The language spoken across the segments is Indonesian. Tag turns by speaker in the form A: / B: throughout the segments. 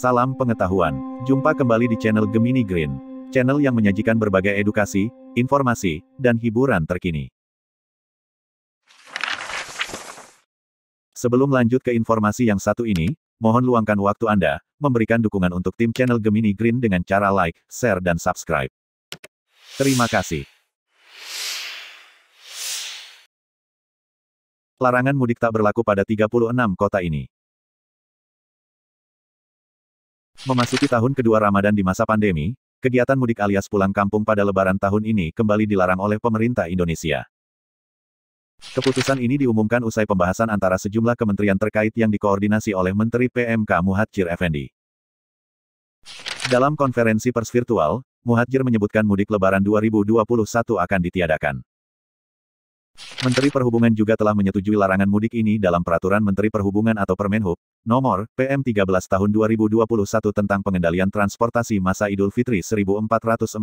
A: Salam pengetahuan. Jumpa kembali di channel Gemini Green. Channel yang menyajikan berbagai edukasi, informasi, dan hiburan terkini. Sebelum lanjut ke informasi yang satu ini, mohon luangkan waktu Anda, memberikan dukungan untuk tim channel Gemini Green dengan cara like, share dan subscribe. Terima kasih. Larangan mudik tak berlaku pada 36 kota ini. Memasuki tahun kedua Ramadan di masa pandemi, kegiatan mudik alias pulang kampung pada Lebaran tahun ini kembali dilarang oleh pemerintah Indonesia. Keputusan ini diumumkan usai pembahasan antara sejumlah kementerian terkait yang dikoordinasi oleh Menteri PMK Muhadjir Effendi. Dalam konferensi pers virtual, Muhadjir menyebutkan mudik Lebaran 2021 akan ditiadakan. Menteri Perhubungan juga telah menyetujui larangan mudik ini dalam Peraturan Menteri Perhubungan atau Permenhub, Nomor PM 13 Tahun 2021 tentang pengendalian transportasi masa Idul Fitri 1442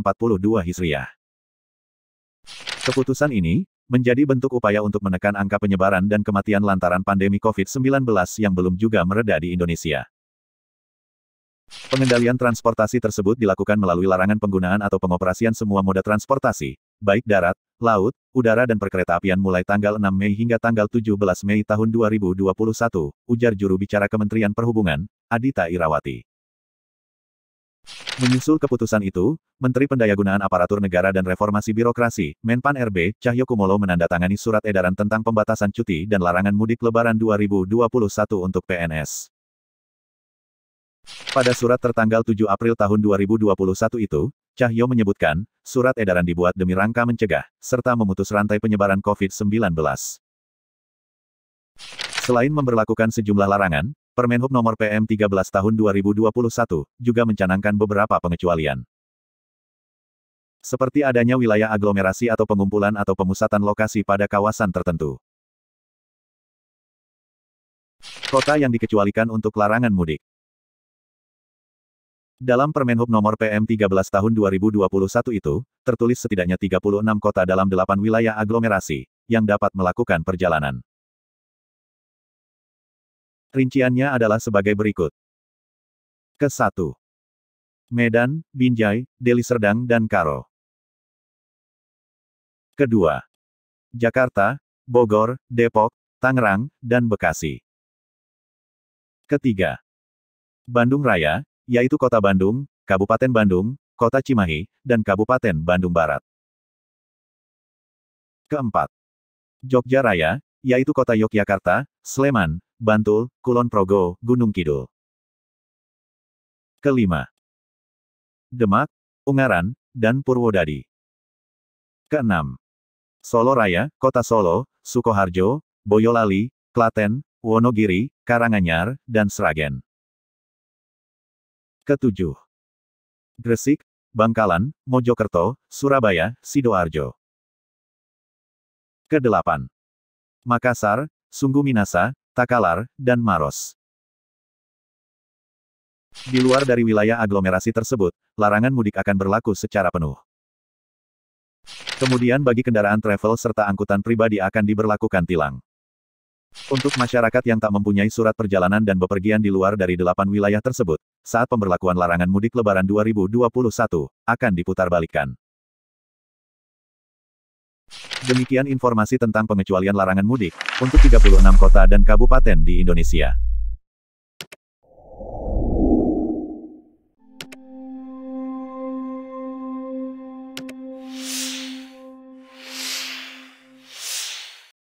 A: Hijriah. Keputusan ini menjadi bentuk upaya untuk menekan angka penyebaran dan kematian lantaran pandemi COVID-19 yang belum juga mereda di Indonesia. Pengendalian transportasi tersebut dilakukan melalui larangan penggunaan atau pengoperasian semua moda transportasi, baik darat, laut, udara dan perkeretaapian mulai tanggal 6 Mei hingga tanggal 17 Mei tahun 2021, ujar juru bicara Kementerian Perhubungan, Adhita Irawati. Menyusul keputusan itu, Menteri Pendayagunaan Aparatur Negara dan Reformasi Birokrasi, Menpan RB, Cahyokumolo menandatangani surat edaran tentang pembatasan cuti dan larangan mudik Lebaran 2021 untuk PNS. Pada surat tertanggal 7 April tahun 2021 itu, Cahyo menyebutkan, surat edaran dibuat demi rangka mencegah, serta memutus rantai penyebaran COVID-19. Selain memberlakukan sejumlah larangan, Permenhub Nomor PM 13 Tahun 2021 juga mencanangkan beberapa pengecualian. Seperti adanya wilayah aglomerasi atau pengumpulan atau pemusatan lokasi pada kawasan tertentu. Kota yang dikecualikan untuk larangan mudik. Dalam Permenhub Nomor PM 13 Tahun 2021 itu, tertulis setidaknya 36 kota dalam 8 wilayah aglomerasi, yang dapat melakukan perjalanan. Rinciannya adalah sebagai berikut. Ke-1. Medan, Binjai, Deli Serdang dan Karo. Kedua. Jakarta, Bogor, Depok, Tangerang, dan Bekasi. Ketiga. Bandung Raya, yaitu Kota Bandung, Kabupaten Bandung, Kota Cimahi, dan Kabupaten Bandung Barat. Keempat. Jogja Raya, yaitu Kota Yogyakarta, Sleman, Bantul, Kulon Progo, Gunung Kidul. Kelima. Demak, Ungaran, dan Purwodadi. Keenam. Solo Raya, Kota Solo, Sukoharjo, Boyolali, Klaten, Wonogiri, Karanganyar, dan Sragen. Ketujuh. Gresik, Bangkalan, Mojokerto, Surabaya, Sidoarjo. Kedelapan. Makassar, Sungguh Minasa, Takalar, dan Maros. Di luar dari wilayah aglomerasi tersebut, larangan mudik akan berlaku secara penuh. Kemudian bagi kendaraan travel serta angkutan pribadi akan diberlakukan tilang. Untuk masyarakat yang tak mempunyai surat perjalanan dan bepergian di luar dari 8 wilayah tersebut, saat pemberlakuan larangan mudik Lebaran 2021, akan diputarbalikkan. Demikian informasi tentang pengecualian larangan mudik, untuk 36 kota dan kabupaten di Indonesia.